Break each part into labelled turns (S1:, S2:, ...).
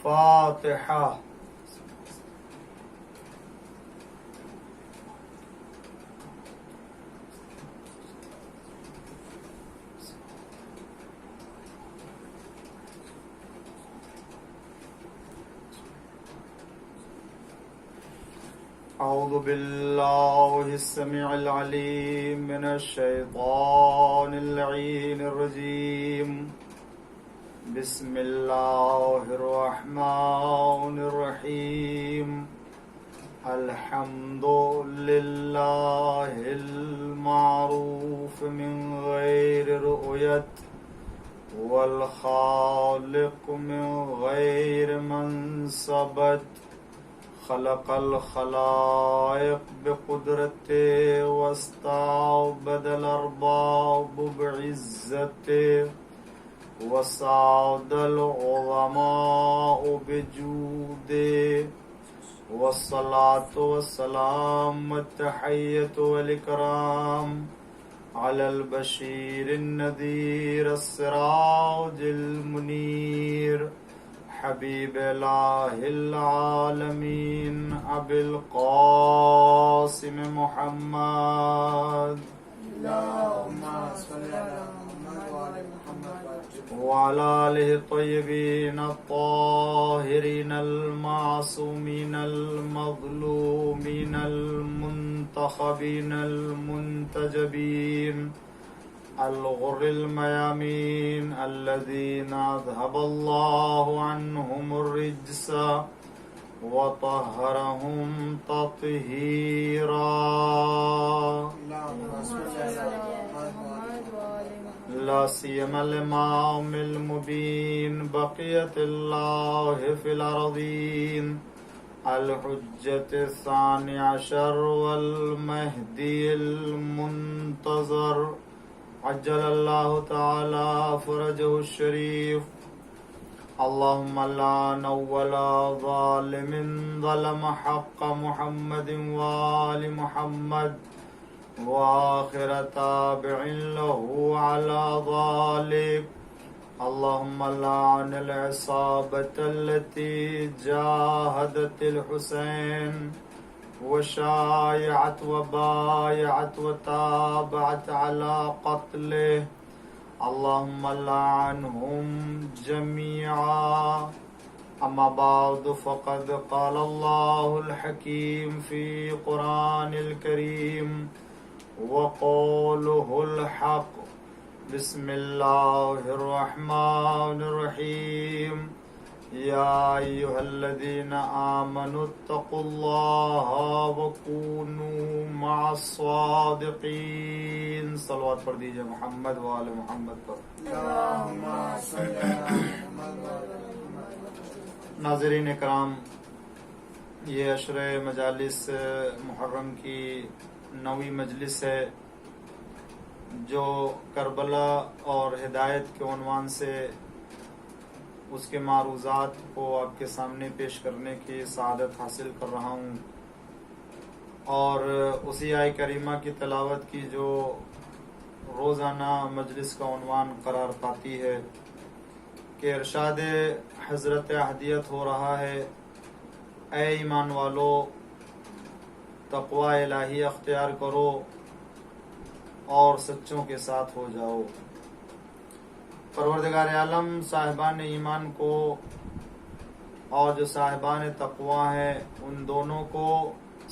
S1: الفاتحة. أعوذ بالله السميع العليم من الشيطان اللعين الرجيم. بسم الله الرحمن الرحيم. الحمد لله المعروف من غير رؤية، والخالق من غير منصبة. خلق الخلائق بقدرته واستعبد الأرباب بعزته، وسعد العظماء بجوده. والصلاة والسلام والتحية والإكرام على البشير النذير السراج المنير، حبيب إله العالمين أبي القاسم محمد،
S2: اللهم صل على محمد وعلى محمد
S1: وعلى آله الطيبين الطاهرين المعصومين المظلومين المنتخبين المنتجبين الغر الميامين الذين أذهب الله عنهم الرجس وطهرهم تطهيرا.
S2: اللهم صل على محمد وعلى محمد
S1: لا سيما الإمام المبين بقية الله في الأرضين، الحجة الثاني عشر والمهدي المنتظر، عجل الله تعالى فرجه الشريف. اللهم لعن ولا ظالم ظلم حق محمد وآل محمد، وآخر تابع له على ذلك. اللهم لعن العصابة التي جاهدت الحسين وشايعت وبايعت وتابعت على قتله. اللهم لعنهم جميعا. أما بعد، فقد قال الله الحكيم في قرآن الكريم وقوله الحق. بسم الله الرحمن الرحيم. يا أيها الذين آمنوا اتقوا الله وكونوا مع الصادقين. صلوات پڑھ دیجئے محمد وآل محمد پر.
S2: اللهم صل على محمد وعلى محمد.
S1: ناظرین اکرام، یہ عشر مجالس محرم کی 9ویں مجلس ہے جو کربلا اور ہدایت کے عنوان سے اس کے معروضات کو آپ کے سامنے پیش کرنے کی سعادت حاصل کر رہا ہوں، اور اسی آیہ کریمہ کی تلاوت کی جو روزانہ مجلس کا عنوان قرار پاتی ہے کہ ارشاد حضرت احدیت ہو رہا ہے: اے ایمان والو، تقوی الہی اختیار کرو اور سچوں کے ساتھ ہو جاؤ. پروردگار عالم صاحبان ایمان کو اور جو صاحبان تقوی ہیں ان دونوں کو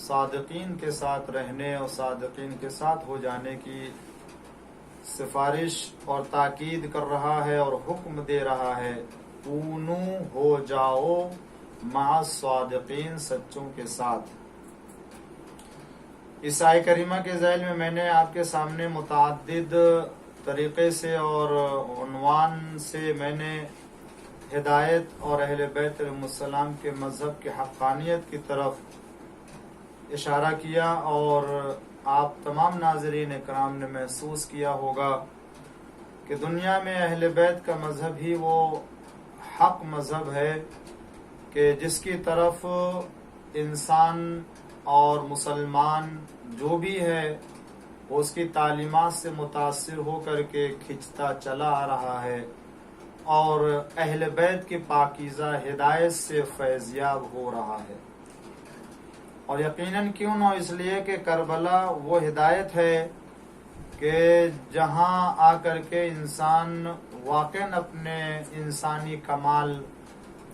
S1: صادقین کے ساتھ رہنے اور صادقین کے ساتھ ہو جانے کی سفارش اور تاکید کر رہا ہے اور حکم دے رہا ہے: کونو، ہو جاؤ، مع الصادقین، سچوں کے ساتھ. اس آیہ کریمہ کے ذیل میں نے آپ کے سامنے متعدد طریقے سے اور عنوان سے میں نے ہدایت اور اہل بیت علیہم السلام کے مذہب کی حقانیت کی طرف اشارہ کیا، اور آپ تمام ناظرین اکرام نے محسوس کیا ہوگا کہ دنیا میں اہل بیت کا مذہب ہی وہ حق مذہب ہے کہ جس کی طرف انسان اور مسلمان جو بھی ہے وہ اس کی تعلیمات سے متاثر ہو کر کے کھنچتا چلا آ رہا ہے، اور اہل بیت کی پاکیزہ ہدایت سے فیضیاب ہو رہا ہے۔ اور یقیناً کیوں نہ، اس لیے کہ کربلا وہ ہدایت ہے کہ جہاں آ کر کے انسان واقعاً اپنے انسانی کمال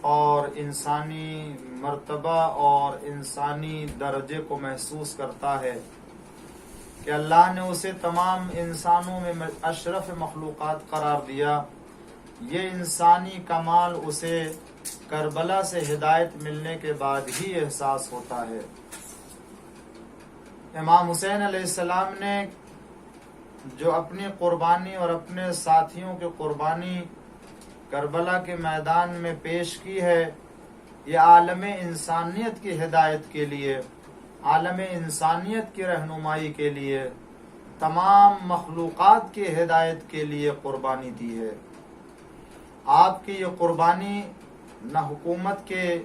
S1: اور انسانی مرتبہ اور انسانی درجے کو محسوس کرتا ہے کہ اللہ نے اسے تمام انسانوں میں اشرف مخلوقات قرار دیا۔ یہ انسانی کمال اسے کربلا سے ہدایت ملنے کے بعد ہی احساس ہوتا ہے۔ امام حسین علیہ السلام نے جو اپنی قربانی اور اپنے ساتھیوں کی قربانی کربلا کے میدان میں پیش کی ہے، یہ عالم انسانیت کی ہدایت کے لیے، عالم انسانیت کی رہنمائی کے لیے، تمام مخلوقات کی ہدایت کے لیے قربانی دی ہے۔ آپ کی یہ قربانی نہ حکومت کے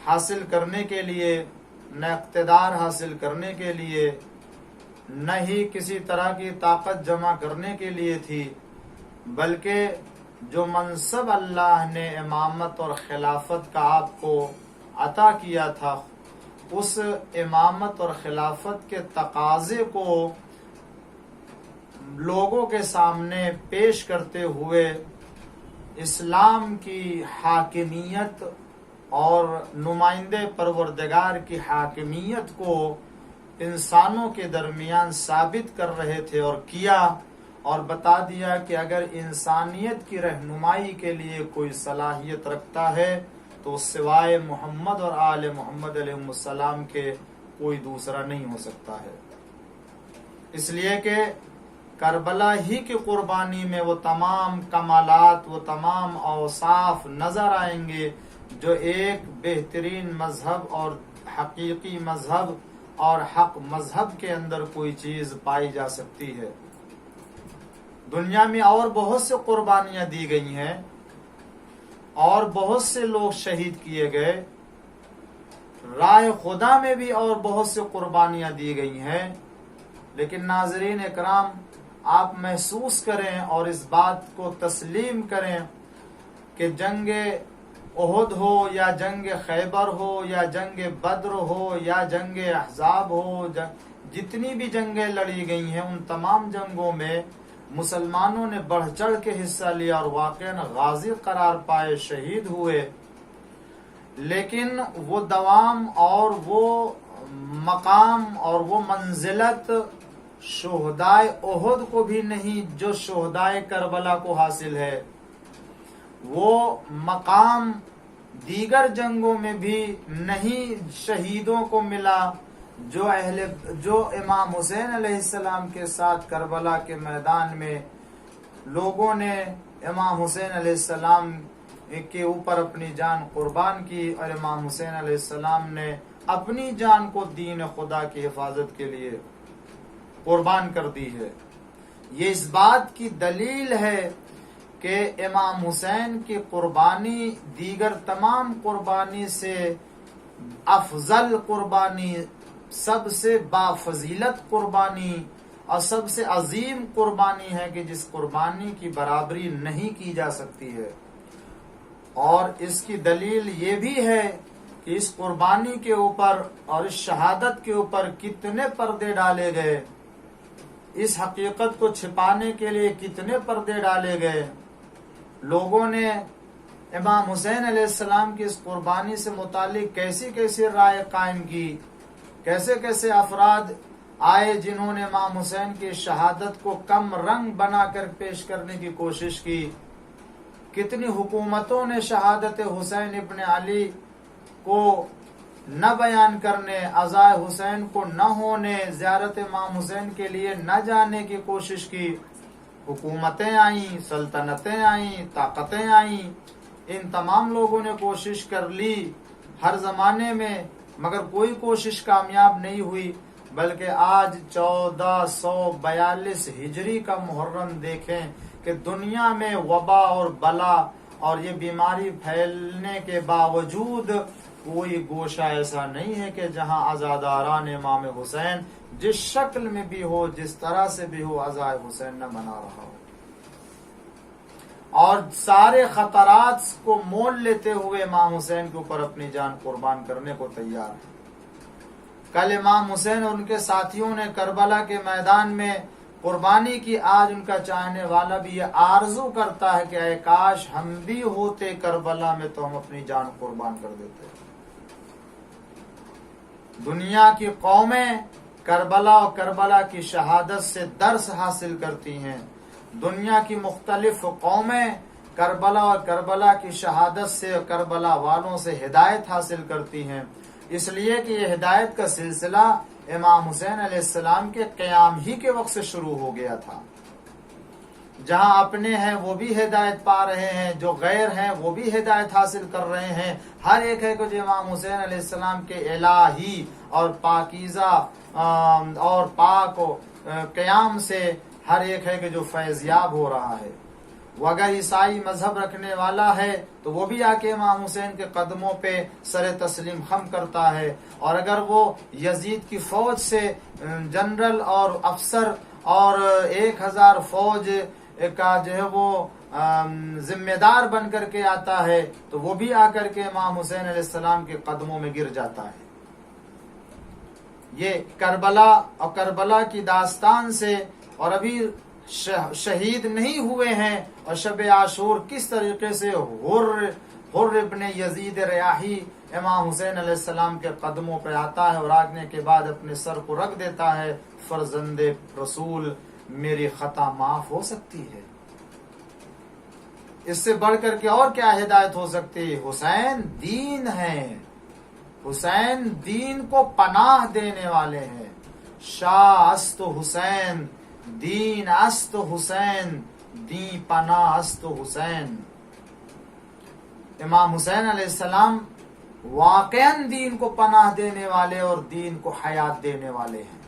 S1: حاصل کرنے کے لیے، نہ اقتدار حاصل کرنے کے لیے، نہ ہی کسی طرح کی طاقت جمع کرنے کے لیے تھی، بلکہ جو منصب اللہ نے امامت اور خلافت کا آپ کو عطا کیا تھا، اس امامت اور خلافت کے تقاضے کو لوگوں کے سامنے پیش کرتے ہوئے اسلام کی حاکمیت اور نمائندے پروردگار کی حاکمیت کو انسانوں کے درمیان ثابت کر رہے تھے، اور کیا اور بتا دیا کہ اگر انسانیت کی رہنمائی کے لیے کوئی صلاحیت رکھتا ہے تو سوائے محمد اور آل محمد علیہ السلام کے کوئی دوسرا نہیں ہو سکتا ہے۔ اس لیے کہ کربلا ہی کی قربانی میں وہ تمام کمالات، وہ تمام اوصاف نظر آئیں گے جو ایک بہترین مذہب اور حقیقی مذہب اور حق مذہب کے اندر کوئی چیز پائی جا سکتی ہے۔ دنیا میں اور بہت سے قربانیاں دی گئی ہیں اور بہت سے لوگ شہید کیے گئے، راہ خدا میں بھی اور بہت سے قربانیاں دی گئی ہیں، لیکن ناظرین اکرام، آپ محسوس کریں اور اس بات کو تسلیم کریں کہ جنگ احد ہو یا جنگ خیبر ہو یا جنگ بدر ہو یا جنگ احزاب ہو، جتنی بھی جنگیں لڑی گئی ہیں، ان تمام جنگوں میں مسلمانوں نے بڑھ چڑھ کے حصہ لیا اور واقعاً غازی قرار پائے، شہید ہوئے، لیکن وہ دوام اور وہ مقام اور وہ منزلت شہدائے احد کو بھی نہیں جو شہدائے کربلا کو حاصل ہے۔ وہ مقام دیگر جنگوں میں بھی نہیں شہیدوں کو ملا جو امام حسین علیہ السلام کے ساتھ کربلا کے میدان میں لوگوں نے امام حسین علیہ السلام کے اوپر اپنی جان قربان کی، اور امام حسین علیہ السلام نے اپنی جان کو دین خدا کی حفاظت کے لیے قربان کر دی ہے۔ یہ اس بات کی دلیل ہے کہ امام حسین کی قربانی دیگر تمام قربانی سے افضل قربانی، سب سے بافضیلت قربانی اور سب سے عظیم قربانی ہے کہ جس قربانی کی برابری نہیں کی جا سکتی ہے۔ اور اس کی دلیل یہ بھی ہے کہ اس قربانی کے اوپر اور اس شہادت کے اوپر کتنے پردے ڈالے گئے، اس حقیقت کو چھپانے کے لیے کتنے پردے ڈالے گئے۔ لوگوں نے امام حسین علیہ السلام کی اس قربانی سے متعلق کیسی کیسی رائے قائم کی، کیسے کیسے افراد آئے جنہوں نے امام حسین کی شہادت کو کم رنگ بنا کر پیش کرنے کی کوشش کی، کتنی حکومتوں نے شہادت حسین ابن علی کو نہ بیان کرنے، عزائے حسین کو نہ ہونے، زیارت امام حسین کے لیے نہ جانے کی کوشش کی۔ حکومتیں آئیں، سلطنتیں آئیں، طاقتیں آئیں، ان تمام لوگوں نے کوشش کر لی ہر زمانے میں، مگر کوئی کوشش کامیاب نہیں ہوئی، بلکہ آج 1442 ہجری کا محرم دیکھیں کہ دنیا میں وبا اور بلا اور یہ بیماری پھیلنے کے باوجود کوئی گوشہ ایسا نہیں ہے کہ جہاں عزاداران امام حسین جس شکل میں بھی ہو، جس طرح سے بھی ہو، عزائے حسین نہ منا رہا ہو۔ اور سارے خطرات کو مول لیتے ہوئے امام حسین کے اوپر اپنی جان قربان کرنے کو تیار ہے۔ کل امام حسین اور ان کے ساتھیوں نے کربلا کے میدان میں قربانی کی، آج ان کا چاہنے والا بھی یہ آرزو کرتا ہے کہ اے کاش ہم بھی ہوتے کربلا میں تو ہم اپنی جان قربان کر دیتے۔ دنیا کی قومیں کربلا اور کربلا کی شہادت سے درس حاصل کرتی ہیں، دنیا کی مختلف قومیں کربلا اور کربلا کی شہادت سے اور کربلا والوں سے ہدایت حاصل کرتی ہیں، اس لیے کہ یہ ہدایت کا سلسلہ امام حسین علیہ السلام کے قیام ہی کے وقت سے شروع ہو گیا تھا۔ جہاں اپنے ہیں وہ بھی ہدایت پا رہے ہیں، جو غیر ہیں وہ بھی ہدایت حاصل کر رہے ہیں، ہر ایک ہے کہ جو امام حسین علیہ السلام کے الہی اور پاکیزہ اور پاک قیام سے ہر ایک ہے کہ جو فیضیاب ہو رہا ہے۔ وہ اگر عیسائی مذہب رکھنے والا ہے تو وہ بھی آ کے امام حسین کے قدموں پہ سر تسلیم خم کرتا ہے، اور اگر وہ یزید کی فوج سے جنرل اور افسر اور 1000 فوج کا جو ہے وہ ذمہ دار بن کر کے آتا ہے تو وہ بھی آ کر کے امام حسین علیہ السلام کے قدموں میں گر جاتا ہے۔ یہ کربلا اور کربلا کی داستان سے، اور ابھی شہید نہیں ہوئے ہیں، اور شب عاشور کس طریقے سے حر ابن یزید ریاحی امام حسین علیہ السلام کے قدموں پہ آتا ہے اور آگنے کے بعد اپنے سر کو رکھ دیتا ہے، فرزند رسول میری خطا معاف ہو سکتی ہے۔ اس سے بڑھ کر کے اور کیا ہدایت ہو سکتی ہے؟ حسین دین ہے، حسین دین کو پناہ دینے والے ہیں۔ شاہ است حسین دین است حسین دین پناہ است حسین۔ امام حسین علیہ السلام واقعاً دین کو پناہ دینے والے اور دین کو حیات دینے والے ہیں،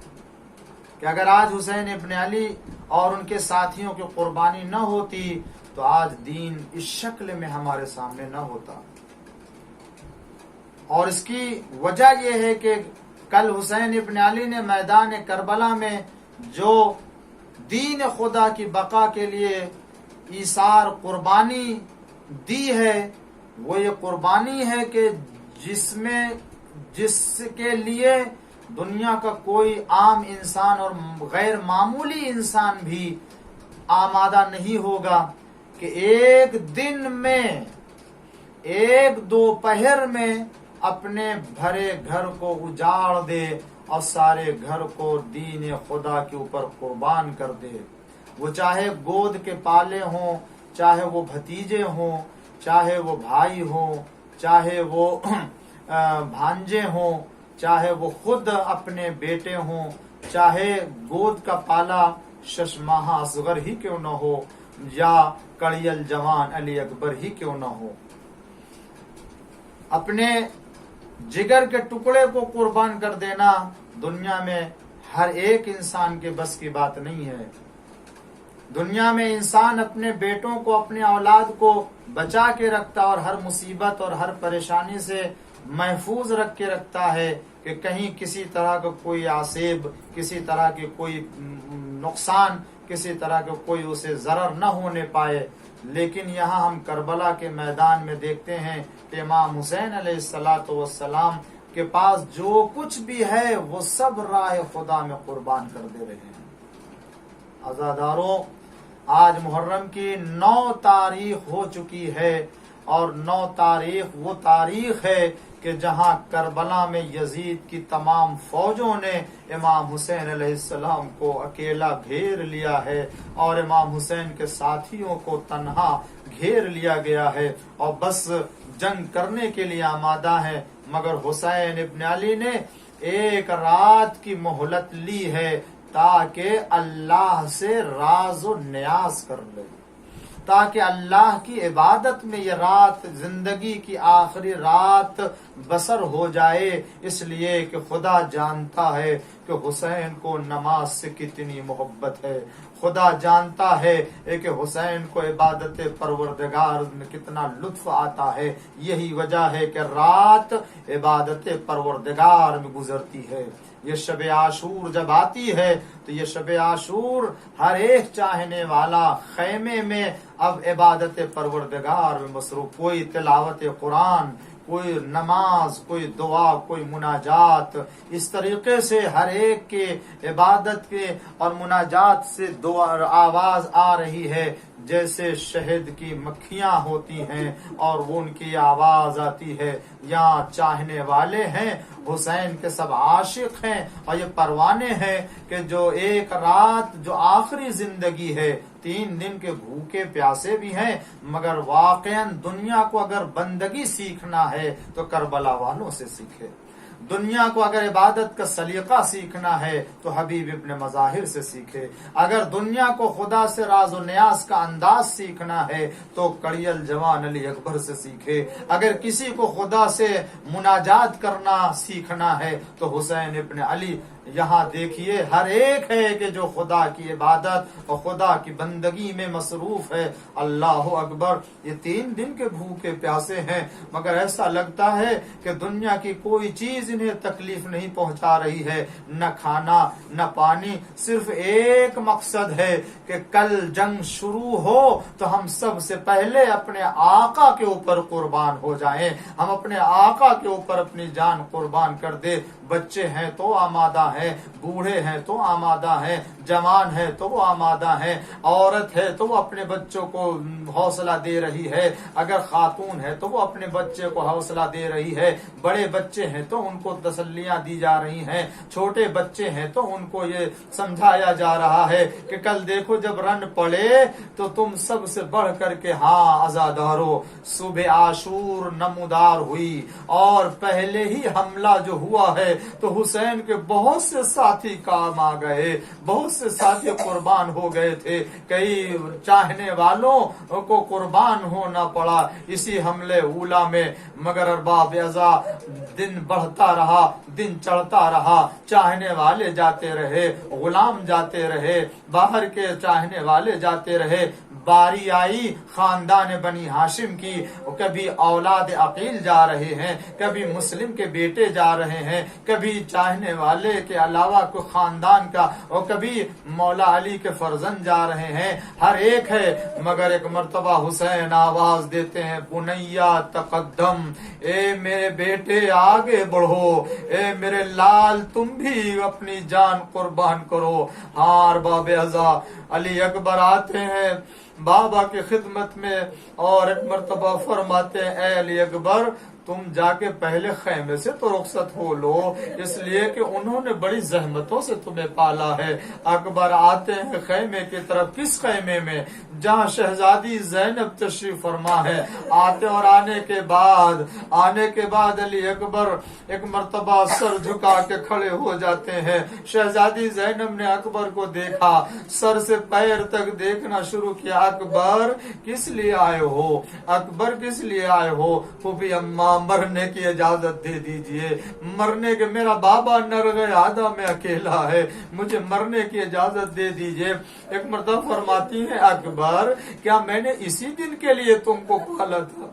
S1: کہ اگر آج حسین ابن علی اور ان کے ساتھیوں کی قربانی نہ ہوتی تو آج دین اس شکل میں ہمارے سامنے نہ ہوتا۔ اور اس کی وجہ یہ ہے کہ کل حسین ابن علی نے میدان کربلا میں جو دین خدا کی بقا کے لیے ایثار قربانی دی ہے، وہ یہ قربانی ہے کہ جس کے لیے دنیا کا کوئی عام انسان اور غیر معمولی انسان بھی آمادہ نہیں ہوگا کہ ایک دن میں، ایک دوپہر میں اپنے بھرے گھر کو اجاڑ دے اور سارے گھر کو دین خدا کے اوپر قربان کر دے، وہ چاہے گود کے پالے ہوں، چاہے وہ بھتیجے ہوں، چاہے وہ بھائی ہوں، چاہے وہ بھانجے ہوں، چاہے وہ خود اپنے بیٹے ہوں، چاہے گود کا پالا شش ماہ اصغر ہی کیوں نہ ہو یا کڑیل جوان علی اکبر ہی کیوں نہ ہو، اپنے جگر کے ٹکڑے کو قربان کر دینا دنیا میں ہر ایک انسان کے بس کی بات نہیں ہے۔ دنیا میں انسان اپنے بیٹوں کو، اپنے اولاد کو بچا کے رکھتا اور ہر مصیبت اور ہر پریشانی سے محفوظ رکھ کے رکھتا ہے کہ کہیں کسی طرح کا کوئی آسیب، کسی طرح کی کوئی نقصان، کسی طرح کا کوئی اسے ضرر نہ ہونے پائے۔ لیکن یہاں ہم کربلا کے میدان میں دیکھتے ہیں کہ امام حسین علیہ الصلاۃ والسلام کے پاس جو کچھ بھی ہے وہ سب راہ خدا میں قربان کر دے رہے ہیں۔ عزاداروں، آج محرم کی 9 تاریخ ہو چکی ہے، اور 9 تاریخ وہ تاریخ ہے کہ جہاں کربلا میں یزید کی تمام فوجوں نے امام حسین علیہ السلام کو اکیلا گھیر لیا ہے، اور امام حسین کے ساتھیوں کو تنہا گھیر لیا گیا ہے اور بس جنگ کرنے کے لیے آمادہ ہیں، مگر حسین ابن علی نے ایک رات کی مہلت لی ہے تاکہ اللہ سے راز و نیاز کر لے، تاکہ اللہ کی عبادت میں یہ رات زندگی کی آخری رات بسر ہو جائے، اس لیے کہ خدا جانتا ہے کہ حسین کو نماز سے کتنی محبت ہے، خدا جانتا ہے کہ حسین کو عبادت پروردگار میں کتنا لطف آتا ہے، یہی وجہ ہے کہ رات عبادت پروردگار میں گزرتی ہے۔ یہ شب عاشور جب آتی ہے تو یہ شب عاشور ہر ایک چاہنے والا خیمے میں اب عبادت پروردگار میں مصروف، کوئی تلاوت قرآن، کوئی نماز، کوئی دعا، کوئی مناجات، اس طریقے سے ہر ایک کے عبادت کے اور مناجات سے دعا آواز آ رہی ہے جیسے شہد کی مکھیاں ہوتی ہیں اور وہ ان کی آواز آتی ہے۔ یہاں چاہنے والے ہیں حسین کے، سب عاشق ہیں، اور یہ پروانے ہیں کہ جو ایک رات جو آخری زندگی ہے، 3 دن کے بھوکے پیاسے بھی ہیں، مگر واقعاً دنیا کو اگر بندگی سیکھنا ہے تو کربلا والوں سے سیکھے، دنیا کو اگر عبادت کا سلیقہ سیکھنا ہے تو حبیب ابن مظاہر سے سیکھے، اگر دنیا کو خدا سے راز و نیاز کا انداز سیکھنا ہے تو کڑیل جوان علی اکبر سے سیکھے، اگر کسی کو خدا سے مناجات کرنا سیکھنا ہے تو حسین ابن علی۔ یہاں دیکھیے ہر ایک ہے کہ جو خدا کی عبادت اور خدا کی بندگی میں مصروف ہے۔ اللہ اکبر، یہ 3 دن کے بھوکے پیاسے ہیں، مگر ایسا لگتا ہے کہ دنیا کی کوئی چیز انہیں تکلیف نہیں پہنچا رہی ہے، نہ کھانا نہ پانی، صرف ایک مقصد ہے کہ کل جنگ شروع ہو تو ہم سب سے پہلے اپنے آقا کے اوپر قربان ہو جائیں، ہم اپنے آقا کے اوپر اپنی جان قربان کر دے۔ بچے ہیں تو آمادہ ہیں، بوڑھے ہیں تو آمادہ ہیں، جوان ہے تو وہ آمادہ ہیں، عورت ہے تو وہ اپنے بچوں کو حوصلہ دے رہی ہے، اگر خاتون ہے تو وہ اپنے بچے کو حوصلہ دے رہی ہے، بڑے بچے ہیں تو ان کو تسلیاں دی جا رہی ہیں، چھوٹے بچے ہیں تو ان کو یہ سمجھایا جا رہا ہے کہ کل دیکھو جب رن پڑے تو تم سب سے بڑھ کر کے عزادارو۔ صبح عاشور نمودار ہوئی اور پہلے ہی حملہ جو ہوا ہے تو حسین کے بہت سے ساتھی کام آ گئے، بہت سے ساتھی قربان ہو گئے تھے، کئی چاہنے والوں کو قربان ہونا پڑا اسی حملے اولا میں، مگر ارباب ازا دن بڑھتا رہا، دن چڑھتا رہا، چاہنے والے جاتے رہے، غلام جاتے رہے، باہر کے چاہنے والے جاتے رہے۔ باری آئی خاندان بنی ہاشم کی، کبھی اولاد عقیل جا رہے ہیں، کبھی مسلم کے بیٹے جا رہے ہیں، کبھی چاہنے والے کے علاوہ کوئی خاندان کا، اور کبھی مولا علی کے فرزند جا رہے ہیں، ہر ایک ہے، مگر ایک مرتبہ حسین آواز دیتے ہیں، بنیا تقدم، اے میرے بیٹے آگے بڑھو، اے میرے لال تم بھی اپنی جان قربان کرو۔ ہاں ارباب ازا علی اکبر آتے ہیں بابا کی خدمت میں اور ایک مرتبہ فرماتے ہیں، اے علی اکبر تم جا کے پہلے خیمے سے تو رخصت ہو لو، اس لیے کہ انہوں نے بڑی زحمتوں سے تمہیں پالا ہے۔ اکبر آتے ہیں خیمے کی طرف، کس خیمے میں؟ جہاں شہزادی زینب تشریف فرما ہے۔ آتے اور آنے کے بعد علی اکبر ایک مرتبہ سر جھکا کے کھڑے ہو جاتے ہیں۔ شہزادی زینب نے اکبر کو دیکھا، سر سے پیر تک دیکھنا شروع کیا۔ اکبر کس لیے آئے ہو؟ اکبر کس لیے آئے ہو؟ پھوپھی اماں مرنے کی اجازت دے دیجئے، مرنے کے میرا بابا نرغ آدھا میں اکیلا ہے، مجھے مرنے کی اجازت دے دیجئے۔ ایک مرتبہ فرماتی ہیں، اکبر کیا میں نے اسی دن کے لیے تم کو پالا تھا؟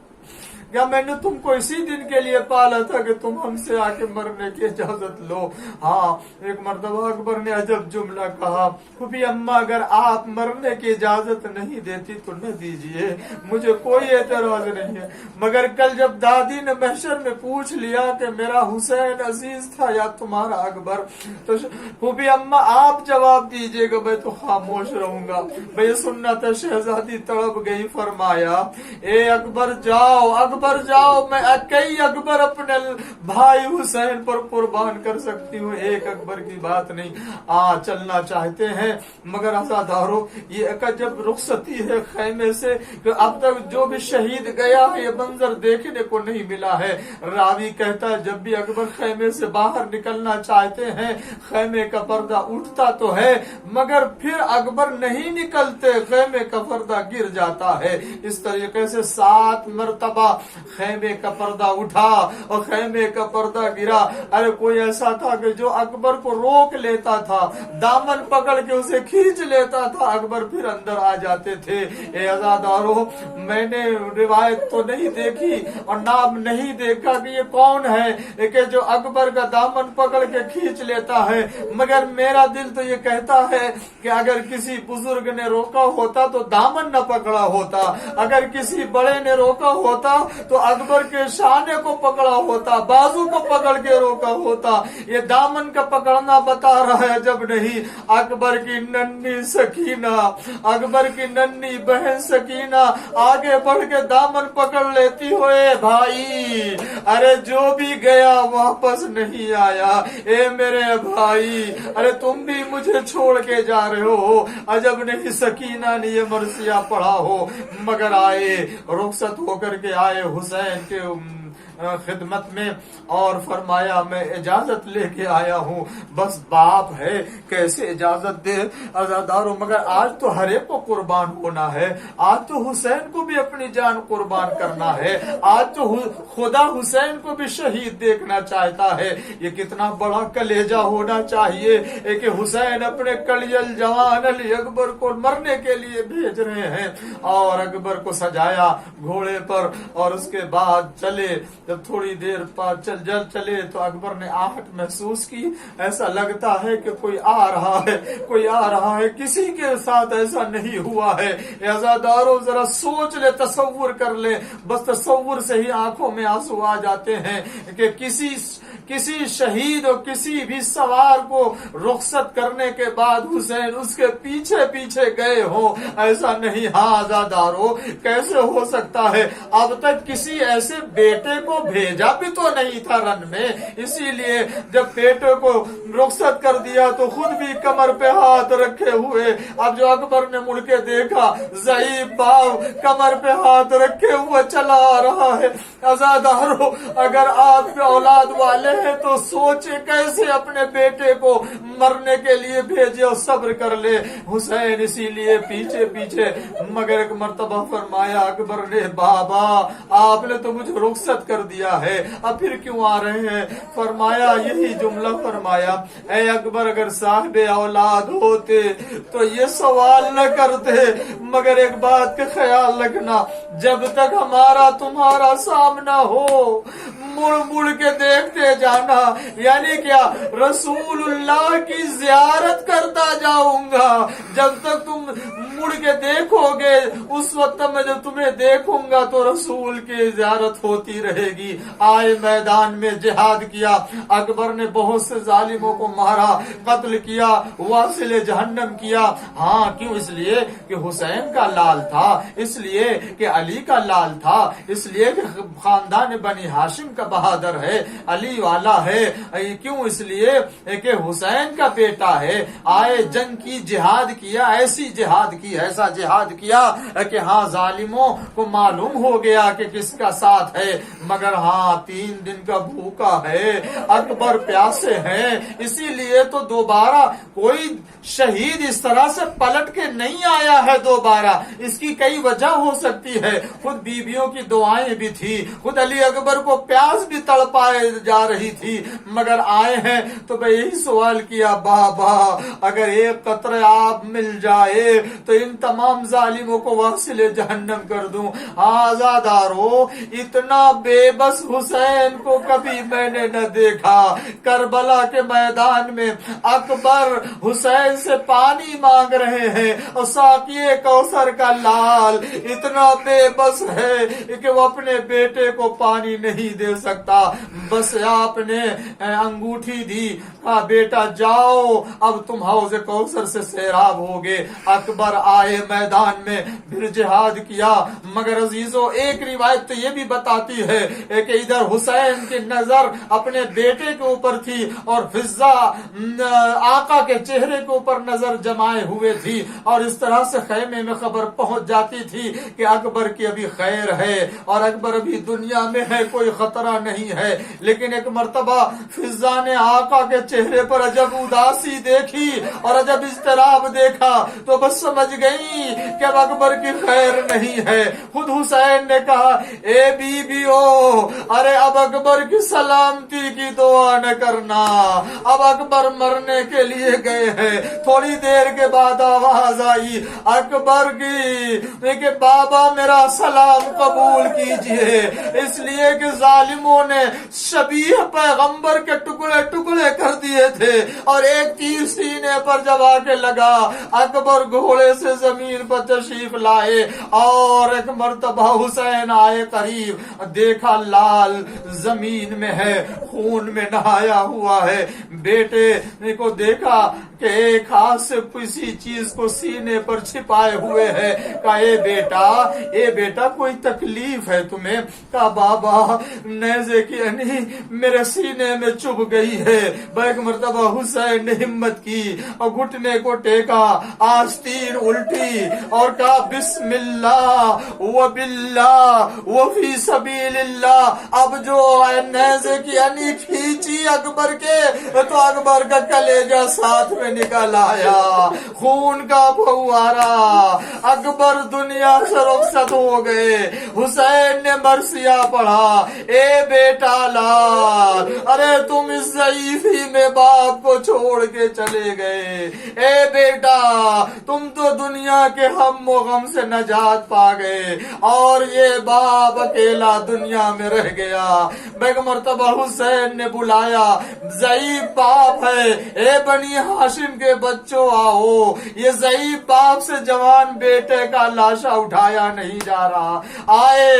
S1: کیا میں نے تم کو اسی دن کے لیے پالا تھا کہ تم ہم سے آ کے مرنے کی اجازت لو؟ ہاں، ایک مرتبہ اکبر نے عجب جملہ کہا، پھوپھی اماں اگر آپ مرنے کی اجازت نہیں دیتی تو نہ دیجئے، مجھے کوئی اعتراض نہیں ہے، مگر کل جب دادی نے محشر میں پوچھ لیا کہ میرا حسین عزیز تھا یا تمہارا اکبر، تو پھوپھی اماں آپ جواب دیجئے گا، میں تو خاموش رہوں گا، میں یہ سننا تھا۔ شہزادی تڑپ گئی، فرمایا اے اکبر جاؤ، اکبر جاؤ، میں اکئی اکبر اپنے بھائی حسین پر قربان کر سکتی ہوں، ایک اکبر کی بات نہیں۔ چلنا چاہتے ہیں مگر عزادارو یہ جب رخصتی ہے خیمے سے، کہ اب تک جو بھی شہید گیا ہے یہ منظر دیکھنے کو نہیں ملا ہے۔ راوی کہتا ہے جب بھی اکبر خیمے سے باہر نکلنا چاہتے ہیں خیمے کا پردہ اٹھتا تو ہے مگر پھر اکبر نہیں نکلتے، خیمے کا پردہ گر جاتا ہے۔ اس طریقے سے 7 مرتبہ خیمے کا پردہ اٹھا اور خیمے کا پردہ گرا. ارے کوئی ایسا تھا کہ جو اکبر کو روک لیتا تھا, دامن پکڑ کے اسے کھینچ لیتا تھا, اکبر پھر اندر آ جاتے تھے. اے عزادارو, میں نے روایت تو نہیں دیکھی اور نام نہیں دیکھا کہ یہ کون ہے کہ جو اکبر کا دامن پکڑ کے کھینچ لیتا ہے, مگر میرا دل تو یہ کہتا ہے کہ اگر کسی بزرگ نے روکا ہوتا تو دامن نہ پکڑا ہوتا, اگر کسی بڑے نے روکا ہوتا تو اکبر کے شانے کو پکڑا ہوتا, بازو کو پکڑ کے روکا ہوتا. یہ دامن کا پکڑنا بتا رہا ہے جب نہیں. اکبر کی ننھی سکینہ, اکبر کی ننھی بہن سکینہ آگے بڑھ کے دامن پکڑ لیتی ہوئے, بھائی ارے جو بھی گیا واپس نہیں آیا. اے میرے بھائی, ارے تم بھی مجھے چھوڑ کے جا رہے ہو. عجب نہیں سکینہ نے یہ مرثیہ پڑھا ہو, مگر آئے, رخصت ہو کر کے آئے حسین کے خدمت میں اور فرمایا میں اجازت لے کے آیا ہوں. بس باپ ہے کیسے اجازت دے عزادارو, مگر آج تو ہر ایک کو قربان ہونا ہے. آج تو حسین کو بھی اپنی جان قربان کرنا ہے. آج تو خدا حسین کو بھی شہید دیکھنا چاہتا ہے. یہ کتنا بڑا کلیجہ ہونا چاہیے کہ حسین اپنے کلیل جوان علی اکبر کو مرنے کے لیے بھیج رہے ہیں. اور اکبر کو سجایا گھوڑے پر اور اس کے بعد چلے. جب تھوڑی دیر بعد چلے تو اکبر نے آہٹ محسوس کی. ایسا لگتا ہے کہ کوئی آ رہا ہے, کوئی آ رہا ہے. کسی کے ساتھ ایسا نہیں ہوا ہے. عزادارو ذرا سوچ لے, تصور کر لے, بس تصور سے ہی آنکھوں میں آنسو آ جاتے ہیں کہ کسی شہید اور کسی بھی سوار کو رخصت کرنے کے بعد حسین اس کے پیچھے پیچھے گئے ہوں. ایسا نہیں. ہاں عزادارو, کیسے ہو سکتا ہے؟ اب تک کسی ایسے بیٹے کو بھیجا بھی تو نہیں تھا رن میں. اسی لیے جب بیٹے کو رخصت کر دیا تو خود بھی کمر پہ ہاتھ رکھے ہوئے. اب جو اکبر نے مڑ کے دیکھا, ضعیف باپ کمر پہ ہاتھ رکھے ہوئے چلا آ رہا ہے. عزادارو, اگر آپ کے اولاد والے ہیں تو سوچے کیسے اپنے بیٹے کو مرنے کے لیے بھیجے اور صبر کر لے. حسین اسی لیے پیچھے پیچھے. مگر ایک مرتبہ فرمایا اکبر نے, بابا آپ نے تو مجھے رخصت کر دیا ہے, اب پھر کیوں آ رہے ہیں؟ فرمایا یہی جملہ فرمایا, اے اکبر اگر صاحب اولاد ہوتے تو یہ سوال نہ کرتے, مگر ایک بات کا خیال رکھنا, جب تک ہمارا تمہارا سامنا ہو مڑ مڑ کے دیکھتے جانا. یعنی کیا؟ رسول اللہ کی زیارت کرتا جاؤں گا. جب تک تم مڑ کے دیکھو گے اس وقت میں جب تمہیں دیکھوں گا تو رسول کی زیارت ہوتی رہے گی. آئے میدان میں جہاد کیا. اکبر نے بہت سے ظالموں کو مارا, قتل کیا, واصل جہنم کیا. ہاں کیوں؟ اس لیے کہ حسین کا لال تھا, اس لیے کہ علی کا لال تھا, اس لیے کہ خاندان بنی ہاشم کا بہادر ہے, علی والا ہے. کیوں؟ اس لیے کہ حسین کا بیٹا ہے. آئے جنگ کی, جہاد کیا, ایسی جہاد کی, ایسا جہاد کیا کہ ہاں ظالموں کو معلوم ہو گیا کہ کس کا ساتھ ہے. مگر ہاں 3 دن کا بھوکا ہے, اکبر پیاسے ہیں. اسی لیے تو دوبارہ کوئی شہید اس طرح سے پلٹ کے نہیں آیا ہے دوبارہ. اس کی کئی وجہ ہو سکتی ہے. خود بیویوں کی دعائیں بھی تھی, خود علی اکبر کو پیاس بھی تڑپائے جا رہی تھی. مگر آئے ہیں تو میں یہی سوال کیا, بابا اگر ایک قطرہ آپ مل جائے تو ان تمام ظالموں کو واصل جہنم کر دوں. آزادارو, اتنا بے بس حسین کو کبھی میں نے نہ دیکھا. کربلا کے میدان میں اکبر حسین سے پانی مانگ رہے ہیں اور ساقیے کوثر کا لال اتنا بے بس ہے کہ وہ اپنے بیٹے کو پانی نہیں دے سکتا. بس آپ نے انگوٹھی دی, کہا بیٹا جاؤ اب تم حوض کوثر سے سیراب ہوگے. اکبر آئے میدان میں, پھر جہاد کیا. مگر عزیزو, ایک روایت تو یہ بھی بتاتی ہے کہ ادھر حسین کی نظر اپنے بیٹے کے اوپر تھی اور فضا آقا کے چہرے کے اوپر نظر جمائے ہوئے تھی, اور اس طرح سے خیمے میں خبر پہنچ جاتی تھی کہ اکبر کی ابھی خیر ہے اور اکبر ابھی دنیا میں ہے, کوئی خطرہ نہیں ہے. لیکن ایک مرتبہ فضا نے آقا کے چہرے پر عجب اداسی دیکھی اور عجب اضطراب دیکھا تو بس سمجھ گئی کہ اب اکبر کی خیر نہیں ہے. خود حسین نے کہا اے بیویو ارے اب اکبر کی سلامتی کی دعا نہ کرنا, اب اکبر مرنے کے لیے گئے ہیں. تھوڑی دیر کے بعد آواز آئی اکبر کی کہ بابا میرا سلام قبول کیجئے, اس لیے کہ ظالموں نے شبیہ پیغمبر کے ٹکڑے ٹکڑے کر دیے تھے, اور ایک تیر سینے پر جب آ کے لگا اکبر گھوڑے سے زمین پر تشریف لائے, اور ایک مرتبہ حسین آئے قریب, دیکھا لال زمین میں ہے, خون میں نہایا ہوا ہے. بیٹے کو دیکھا کہ ایک ہاتھ سے کسی چیز کو سینے پر چھپائے ہوئے ہے. کہا اے بیٹا کوئی تکلیف ہے تمہیں؟ کہا بابا نیزے کی انھی میرے سینے میں چبھ گئی ہے. ایک مرتبہ حسین نے ہمت کی اور گھٹنے کو ٹیکا, آستین الٹی اور کہا بسم اللہ و باللہ و فی سبیل اللہ. اب جو نیزے کی انھی کھینچی اکبر کے تو اکبر کا کلیجہ ساتھ میں نکل آیا, خون کا فوارہ. اکبر دنیا سے رخصت ہو گئے. حسین نے مرثیہ پڑھا اے بیٹا لال ارے تم اس ضعیفی میں باپ کو چھوڑ کے چلے گئے. اے بیٹا تم تو دنیا کے ہم و غم سے نجات پا گئے, اور یہ باپ اکیلا دنیا میں رہ گیا. ایک مرتبہ حسین نے بلایا, ضعیف باپ ہے, اے بنی ہاشم کے بچوں آؤ. یہ ضعیف باپ سے جوان بیٹے کا لاشا اٹھایا نہیں جا رہا. آئے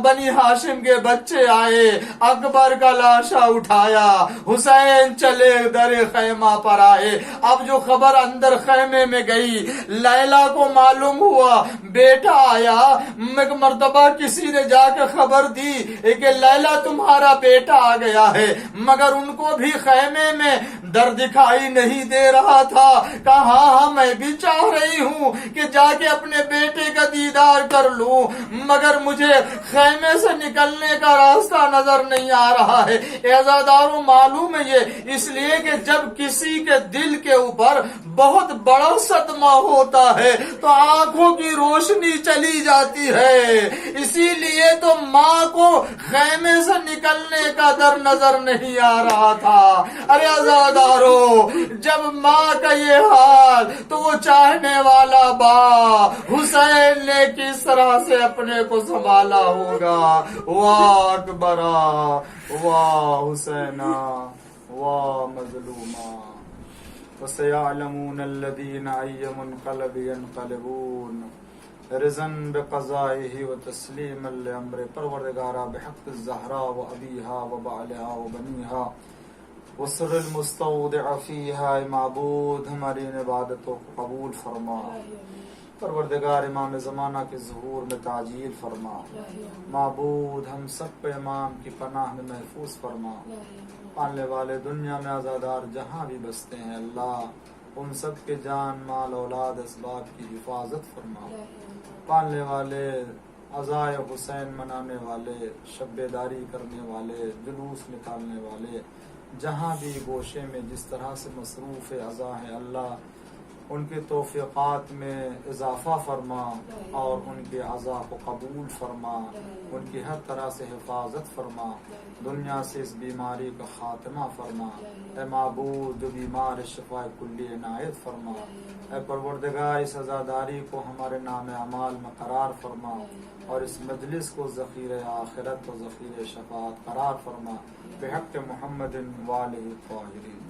S1: بنی ہاشم کے بچے آئے, اکبر کا لاشا اٹھایا. حسین چلے در خیمہ پر آئے. اب جو خبر اندر خیمے میں گئی, لیلا کو معلوم ہوا بیٹا آیا. ایک مرتبہ کسی نے جا کے خبر دی کہ لیلا تمہارا بیٹا آ گیا ہے, مگر ان کو بھی خیمے میں در دکھائی نہیں دے رہا تھا. کہا ہاں میں بھی چاہ رہی ہوں کہ جا کے اپنے بیٹے کا دیدار کر لوں, مگر مجھے خیمے سے نکلنے کا راستہ نظر نہیں آ رہا ہے. عزاداروں معلوم ہے یہ اس لیے کہ جب کسی کے دل کے اوپر بہت بڑا صدمہ ہوتا ہے تو آنکھوں کی روشنی چلی جاتی ہے. اسی لیے تو ماں کو خیمے سے نکلنے کا در نظر نہیں آ رہا تھا. ارے عزاداروں جب ماں کا یہ حال تو وہ چاہنے والا باپ حسین نے کس طرح سے اپنے کو سنبھالا ہوگا. واہ اکبرا واہ حسینا واہ مظلوما. وَسَيَعْلَمُونَ الَّذِينَ أَيَّ مُنْقَلَبٍ يَنْقَلِبُونَ رِضًا بِقَضَائِهِ وَتَسْلِيمًا لِأَمْرِهِ. پروردگارا بحق الزہرا و ابیہا و بعلہا و بنیہا وسر المستودع فیہا. معبود ہماری عبادتوں کو قبول فرما. پروردگار امام زمانہ کے ظہور میں تعجیل فرما. معبود ہم سب کو امام کی پناہ میں محفوظ فرما. پالنے والے دنیا میں آزادار جہاں بھی بستے ہیں اللہ ان سب کے جان مال اولاد اسباب کی حفاظت فرما. پالنے والے عزائے حسین منانے والے, شب بیداری کرنے والے, جلوس نکالنے والے, جہاں بھی گوشے میں جس طرح سے مصروف عزا ہے اللہ ان کے توفیقات میں اضافہ فرما, اور ان کے عزا کو قبول فرما, ان کی ہر طرح سے حفاظت فرما. دنیا سے اس بیماری کا خاتمہ فرما. اے معبود جو بیمار شفا کلی عنایت فرما. اے پروردگار اس عزاداری کو ہمارے نام اعمال میں قرار فرما, اور اس مجلس کو ذخیر آخرت و ذخیر شفاعت قرار فرما. بحق محمد والہ الطاہرین.